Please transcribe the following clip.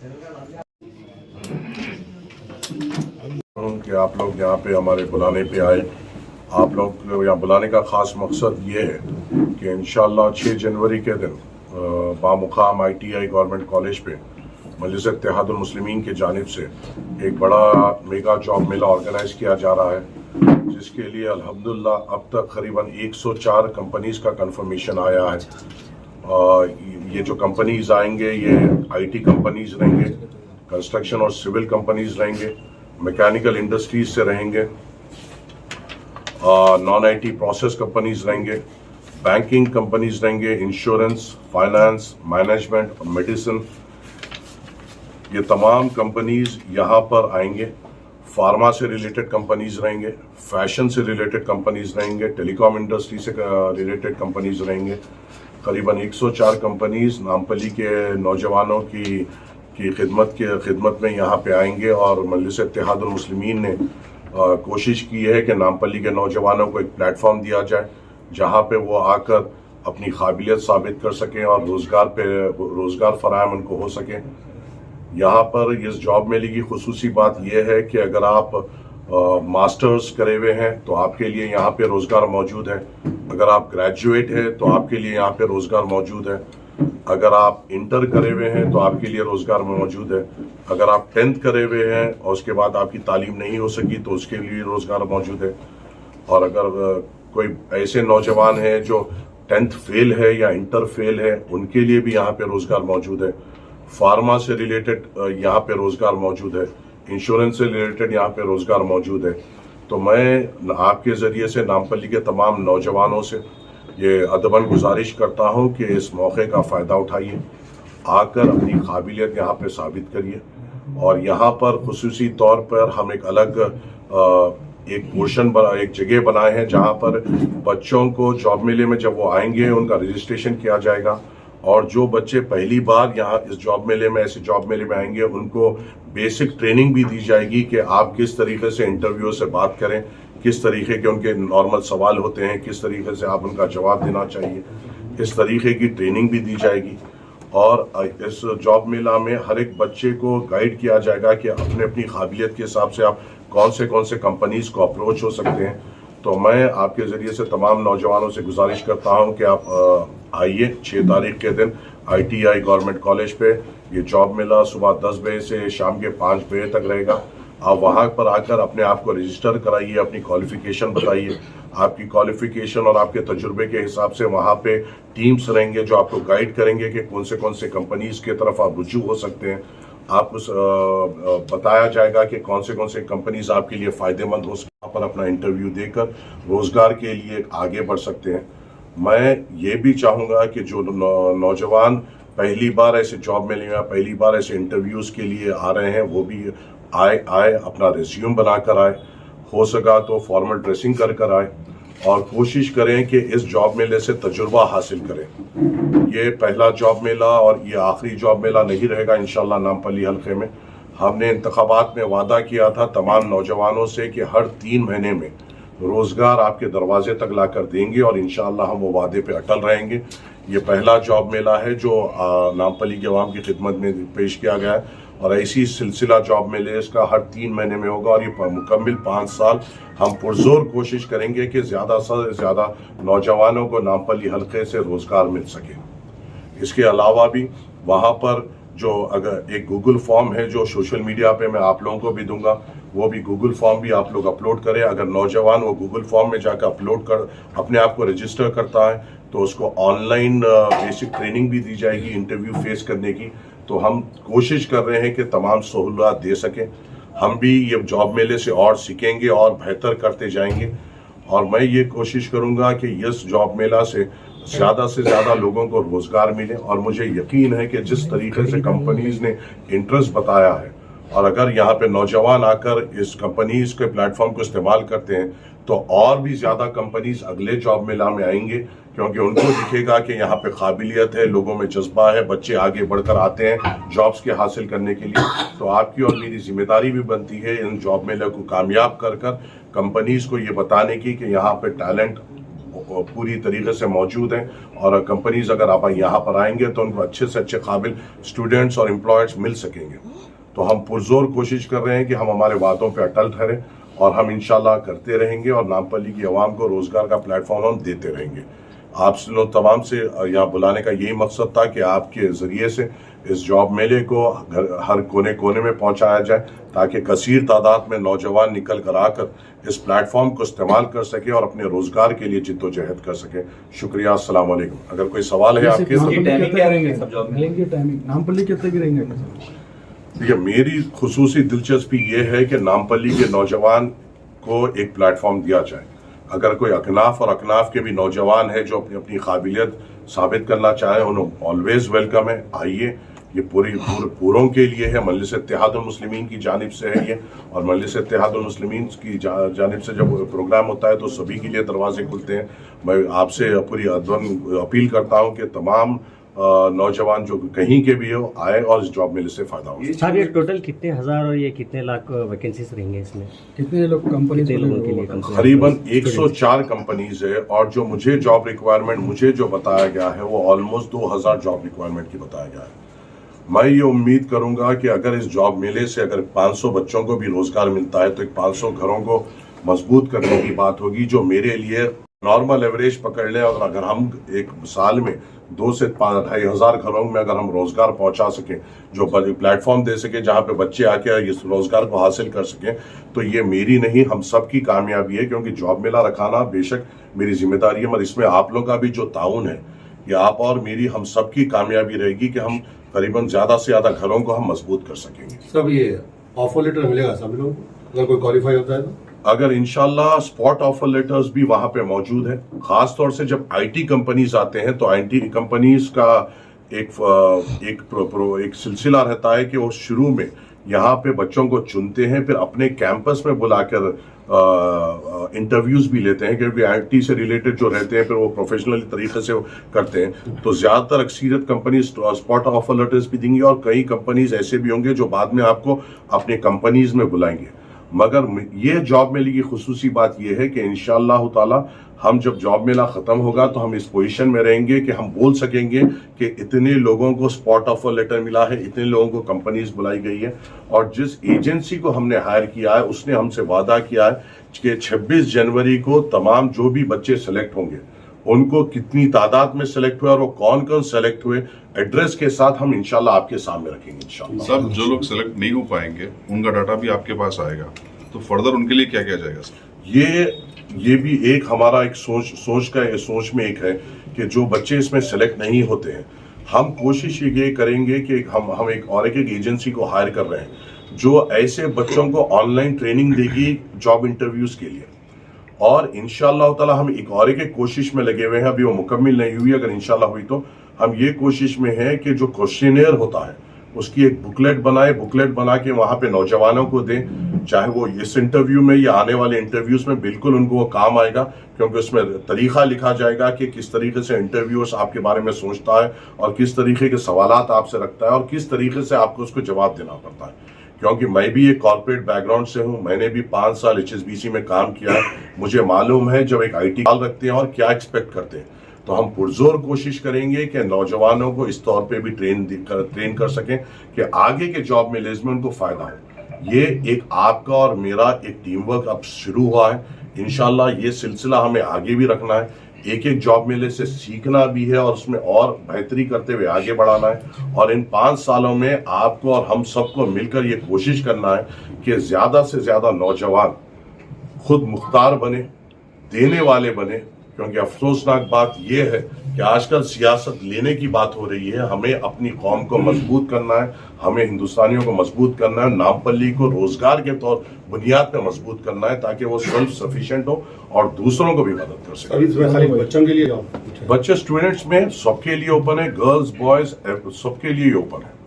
کہ آپ لوگ یہاں پہ ہمارے بلانے پہ آئے. آپ لوگ کو یہاں بلانے کا خاص مقصد یہ ہے کہ انشاءاللہ 6 جنوری کے دن بامقام ITI گورنمنٹ کالج پہ مجلس اتحاد المسلمین کی جانب سے ایک بڑا میگا جاب میلہ آرگنائز کیا جا رہا ہے، جس کے لیے الحمدللہ اب تک قریباً 104 کمپنیز کا کنفرمیشن آیا ہے. یہ جو کمپنیز آئیں گے یہ IT کمپنیز رہیں گے، کنسٹرکشن اور سول کمپنیز رہیں گے، میکینیکل انڈسٹریز سے رہیں گے، نان IT پروسیس کمپنیز رہیں گے، بینکنگ کمپنیز رہیں گے، انشورنس، فائنانس، مینجمنٹ اور میڈیسن. یہ تمام کمپنیز یہاں پر آئیں گے. فارما سے ریلیٹڈ کمپنیز رہیں گے، فیشن سے ریلیٹڈ کمپنیز رہیں گے، ٹیلی کام انڈسٹری سے ریلیٹڈ کمپنیز رہیں گے. قریباً 104 کمپنیز نامپلی کے نوجوانوں کی خدمت میں یہاں پہ آئیں گے. اور مجلس اتحاد المسلمین نے کوشش کی ہے کہ نامپلی کے نوجوانوں کو ایک پلیٹ فارم دیا جائے جہاں پہ وہ آ کر اپنی قابلیت ثابت کر سکیں اور روزگار فراہم ان کو ہو سکے. یہاں پر اس جاب میلے کی خصوصی بات یہ ہے کہ اگر آپ ماسٹرز کرے ہوئے ہیں تو آپ کے لیے یہاں پہ روزگار موجود ہے. اگر آپ گریجویٹ ہیں تو آپ کے لیے یہاں پہ روزگار موجود ہے. اگر آپ انٹر کرے ہوئے ہیں تو آپ کے لیے روزگار موجود ہے. اگر آپ 10th کرے ہوئے ہیں اور اس کے بعد آپ کی تعلیم نہیں ہو سکی تو اس کے لیے روزگار موجود ہے. اور اگر کوئی ایسے نوجوان ہیں جو 10th فیل ہے یا انٹر فیل ہے ان کے لیے بھی یہاں پہ روزگار موجود ہے. فارما سے ریلیٹڈ یہاں پہ روزگار موجود ہے. انشورنس سے ریلیٹڈ یہاں پہ روزگار موجود ہے. تو میں آپ کے ذریعے سے نامپلی کے تمام نوجوانوں سے یہ ادباً گزارش کرتا ہوں کہ اس موقع کا فائدہ اٹھائیے، آ کر اپنی قابلیت یہاں پہ ثابت کریے. اور یہاں پر خصوصی طور پر ہم ایک الگ ایک جگہ بنائے ہیں جہاں پر بچوں کو جاب میلے میں جب وہ آئیں گے ان کا رجسٹریشن کیا جائے گا. اور جو بچے پہلی بار یہاں اس جاب میلے میں آئیں گے ان کو بیسک ٹریننگ بھی دی جائے گی کہ آپ کس طریقے سے انٹرویو سے بات کریں، کس طریقے کے ان کے نارمل سوال ہوتے ہیں، کس طریقے سے آپ ان کا جواب دینا چاہیے. اس طریقے کی ٹریننگ بھی دی جائے گی. اور اس جاب میلہ میں ہر ایک بچے کو گائیڈ کیا جائے گا کہ اپنی قابلیت کے حساب سے آپ کون سے کمپنیز کو اپروچ ہو سکتے ہیں. تو میں آپ کے ذریعے سے تمام نوجوانوں سے گزارش کرتا ہوں کہ آپ آئیے 6 تاریخ کے دن ITI گورنمنٹ کالج پہ. یہ جاب میلہ صبح 10 بجے سے شام کے 5 بجے تک رہے گا. آپ وہاں پر آ کر اپنے آپ کو رجسٹر کرائیے، اپنی کوالیفیکیشن بتائیے. آپ کی کوالیفیکیشن اور آپ کے تجربے کے حساب سے وہاں پہ ٹیمز رہیں گے جو آپ کو گائیڈ کریں گے کہ کون سے کمپنیز کی طرف آپ رجوع ہو سکتے ہیں. آپ بتایا جائے گا کہ کون سے کمپنیز آپ کے لیے فائدہ مند ہو سکتے ہیں، وہاں پر اپنا انٹرویو دے کر روزگار کے لیے آگے بڑھ سکتے ہیں. میں یہ بھی چاہوں گا کہ جو نوجوان پہلی بار ایسے جاب میلے میں پہلی بار ایسے انٹرویوز کے لیے آ رہے ہیں وہ بھی آئے اپنا ریزیوم بنا کر آئے، ہو سکا تو فارمل ڈریسنگ کر آئے اور کوشش کریں کہ اس جاب میلے سے تجربہ حاصل کریں. یہ پہلا جاب میلہ اور یہ آخری جاب میلہ نہیں رہے گا انشاءاللہ. نامپلی حلقے میں ہم نے انتخابات میں وعدہ کیا تھا تمام نوجوانوں سے کہ ہر 3 مہینے میں روزگار آپ کے دروازے تک لا کر دیں گے اور انشاءاللہ ہم وہ وعدے پہ اٹل رہیں گے. یہ پہلا جاب میلہ ہے جو نامپلی کے عوام کی خدمت میں پیش کیا گیا ہے اور ایسی سلسلہ جاب میلے اس کا ہر 3 مہینے میں ہوگا. اور یہ مکمل 5 سال ہم پرزور کوشش کریں گے کہ زیادہ سے زیادہ نوجوانوں کو نامپلی حلقے سے روزگار مل سکے. اس کے علاوہ بھی وہاں پر جو اگر ایک گوگل فارم ہے جو سوشل میڈیا پہ میں آپ لوگوں کو بھی دوں گا، وہ بھی گوگل فارم بھی آپ لوگ اپلوڈ کریں. اگر نوجوان وہ گوگل فارم میں جا کر اپنے آپ کو رجسٹر کرتا ہے تو اس کو آن لائن بیسک ٹریننگ بھی دی جائے گی انٹرویو فیس کرنے کی. تو ہم کوشش کر رہے ہیں کہ تمام سہولات دے سکیں. ہم بھی یہ جاب میلے سے اور سیکھیں گے اور بہتر کرتے جائیں گے. اور میں یہ کوشش کروں گا کہ اس جاب میلہ سے زیادہ لوگوں کو روزگار ملے. اور مجھے یقین ہے کہ جس طریقے سے کمپنیز نے انٹرسٹ بتایا ہے اور اگر یہاں پہ نوجوان آ کر اس کمپنیز کے پلیٹ فارم کو استعمال کرتے ہیں تو اور بھی زیادہ کمپنیز اگلے جاب میلہ میں آئیں گے، کیونکہ ان کو دکھے گا کہ یہاں پہ قابلیت ہے، لوگوں میں جذبہ ہے، بچے آگے بڑھ کر آتے ہیں جابز کے حاصل کرنے کے لیے. تو آپ کی اور میری ذمہ داری بھی بنتی ہے ان جاب میلے کو کامیاب کر کمپنیز کو یہ بتانے کی کہ یہاں پہ ٹیلنٹ पूरी तरीके से मौजूद हैं और कंपनीज अगर आप यहाँ पर आएंगे तो उनको अच्छे से अच्छे काबिल स्टूडेंट्स और एम्प्लॉयर्स मिल सकेंगे। तो हम पुरजोर कोशिश कर रहे हैं कि हम हमारे वादों पे अटल ठहरें और हम इंशाल्लाह करते रहेंगे और नामपल्ली की आवाम को रोजगार का प्लेटफॉर्म हम देते रहेंगे। आप लोग तमाम से यहाँ बुलाने का यही मकसद था कि आपके ज़रिए से इस जॉब मेले को हर कोने कोने में पहुँचाया जाए ताकि कसीर तादाद में नौजवान निकल कर आकर इस प्लेटफॉर्म को इस्तेमाल कर सके और अपने रोजगार के लिए जिद्दोजहद कर सके। शुक्रिया, अस्सलाम वालेकुम। अगर कोई सवाल है आपके नामपल्ली कितने की रहेंगे? देखिए, मेरी खुसूसी दिलचस्पी ये है कि नामपल्ली के नौजवान को एक प्लेटफॉर्म दिया जाए। अगर कोई अकनाफ और अकनाफ के भी नौजवान है जो अपनी अपनी काबिलियत साबित करना चाहें, उन्हें ऑलवेज वेलकम है। आइए, ये पूरों के लिए है, मजलिस इत्तेहादुल मुस्लिमीन की जानिब से है ये, और मजलिस इत्तेहादुल मुस्लिमीन की जानिब से जब प्रोग्राम होता है तो सभी के लिए दरवाजे खुलते हैं। मैं आपसे पूरी अपील करता हूँ कि तमाम नौजवान जो कहीं के भी हो आए और इस जॉब मेले से फायदा हो। सर, ये टोटल कितने हजार और ये कितने लाख वैकेंसीज रहेंगे इसमें? कितने लोग कंपनी कितने लोगों के लिए? करीबन 104 कंपनीज है और जो मुझे जॉब रिक्वायरमेंट मुझे जो बताया गया है वो ऑलमोस्ट 2000 जॉब रिक्वायरमेंट की बताया गया है। मैं ये उम्मीद करूंगा कि अगर इस जॉब मेले से अगर 500 बच्चों को भी रोजगार मिलता है तो एक 500 घरों को मजबूत करने की बात होगी, जो मेरे लिए नॉर्मल एवरेज पकड़ लें और अगर हम एक साल में 2 से 2,500 घरों में अगर हम रोजगार पहुंचा सकें, जो प्लेटफॉर्म दे सके जहां पे बच्चे आके इस रोजगार को हासिल कर सकें, तो ये मेरी नहीं हम सब की कामयाबी है। क्योंकि जॉब मेला रखाना बेशक मेरी जिम्मेदारी है, मगर इसमें आप लोगों का भी जो ताउन है, ये आप और मेरी हम सब की कामयाबी रहेगी कि हम करीबन ज्यादा से ज्यादा घरों को हम मजबूत कर सकेंगे। सब ये ऑफर लेटर मिलेगा सब लोगों को अगर कोई क्वालिफाई होता है तो? अगर इंशाल्लाह स्पॉट ऑफर लेटर्स भी वहां पे मौजूद है। खास तौर से जब आईटी कंपनीज आते हैं तो आईटी कंपनीज का एक सिलसिला रहता है कि वो शुरू में यहाँ पे बच्चों को चुनते हैं, फिर अपने कैंपस में बुलाकर इंटरव्यूज भी लेते हैं, क्योंकि आईटी से रिलेटेड जो रहते हैं फिर वो प्रोफेशनल तरीके से करते हैं। तो ज्यादातर अक्सरियत कंपनी स्पॉट ऑफर लेटर्स भी देंगी और कई कंपनीज ऐसे भी होंगे जो बाद में आपको अपने कंपनीज में बुलाएंगे। मगर ये जॉब मेले की खुसूसी बात यह है कि इंशाअल्लाह ताला हम जब जॉब मेला खत्म होगा तो हम इस पोजीशन में रहेंगे कि हम बोल सकेंगे कि इतने लोगों को स्पॉट ऑफर लेटर मिला है, इतने लोगों को कंपनीज बुलाई गई है। और जिस एजेंसी को हमने हायर किया है उसने हमसे वादा किया है कि 26 जनवरी को तमाम जो भी बच्चे सेलेक्ट होंगे उनको कितनी तादाद में सेलेक्ट हुए और वो कौन कौन सेलेक्ट हुए एड्रेस के साथ हम इंशाल्लाह आपके सामने रखेंगे। इंशाल्लाह सब जो लोग सेलेक्ट नहीं हो पाएंगे उनका डाटा भी आपके पास आएगा, तो फर्दर उनके लिए क्या किया जाएगा सर? ये भी एक हमारा एक सोच में एक है कि जो बच्चे इसमें सेलेक्ट नहीं होते हैं, हम कोशिश ये करेंगे कि हम एक एजेंसी को हायर कर रहे हैं जो ऐसे बच्चों को ऑनलाइन ट्रेनिंग देगी जॉब इंटरव्यूज के लिए। और इंशाअल्लाह ताला हम एक कोशिश में लगे हुए हैं, अभी वो मुकम्मल नहीं हुई, अगर इंशाअल्लाह हुई तो हम ये कोशिश में है कि जो क्वेश्चनेयर होता है उसकी एक बुकलेट बना के वहां पे नौजवानों को दें, चाहे वो इस इंटरव्यू में या आने वाले इंटरव्यूज में बिल्कुल उनको वो काम आएगा, क्योंकि उसमें तरीका लिखा जाएगा कि किस तरीके से इंटरव्यूअर्स आपके बारे में सोचता है और किस तरीके के सवालात आपसे रखता है और किस तरीके से आपको उसको जवाब देना पड़ता है। क्योंकि मैं भी एक कॉर्पोरेट बैकग्राउंड से हूं, मैंने भी 5 साल HSBC में काम किया है, मुझे मालूम है जब एक IT कॉल रखते हैं और क्या एक्सपेक्ट करते हैं। तो हम पुरजोर कोशिश करेंगे कि नौजवानों को इस तौर पे भी ट्रेन कर सकें कि आगे के जॉब मेले में उनको फायदा हो। ये एक आपका और मेरा एक टीम वर्क अब शुरू हुआ है, इंशाल्लाह ये सिलसिला हमें आगे भी रखना है। एक जॉब मेले से सीखना भी है और उसमें और बेहतरी करते हुए आगे बढ़ाना है। और इन 5 सालों में आपको और हम सबको मिलकर ये कोशिश करना है कि ज्यादा से ज्यादा नौजवान खुद मुख्तार बने, देने वाले बने। क्योंकि अफसोसनाक बात यह है कि आजकल सियासत लेने की बात हो रही है। हमें अपनी कौम को मजबूत करना है, हमें हिंदुस्तानियों को मजबूत करना है, नामपल्ली को रोजगार के तौर बुनियाद पे मजबूत करना है ताकि वो सेल्फ सफिशिएंट हो और दूसरों को भी मदद कर सके। अभी इसमें खाली बच्चों के लिए बच्चे स्टूडेंट्स में सबके लिए ओपन है, गर्ल्स बॉयज सबके लिए ओपन है।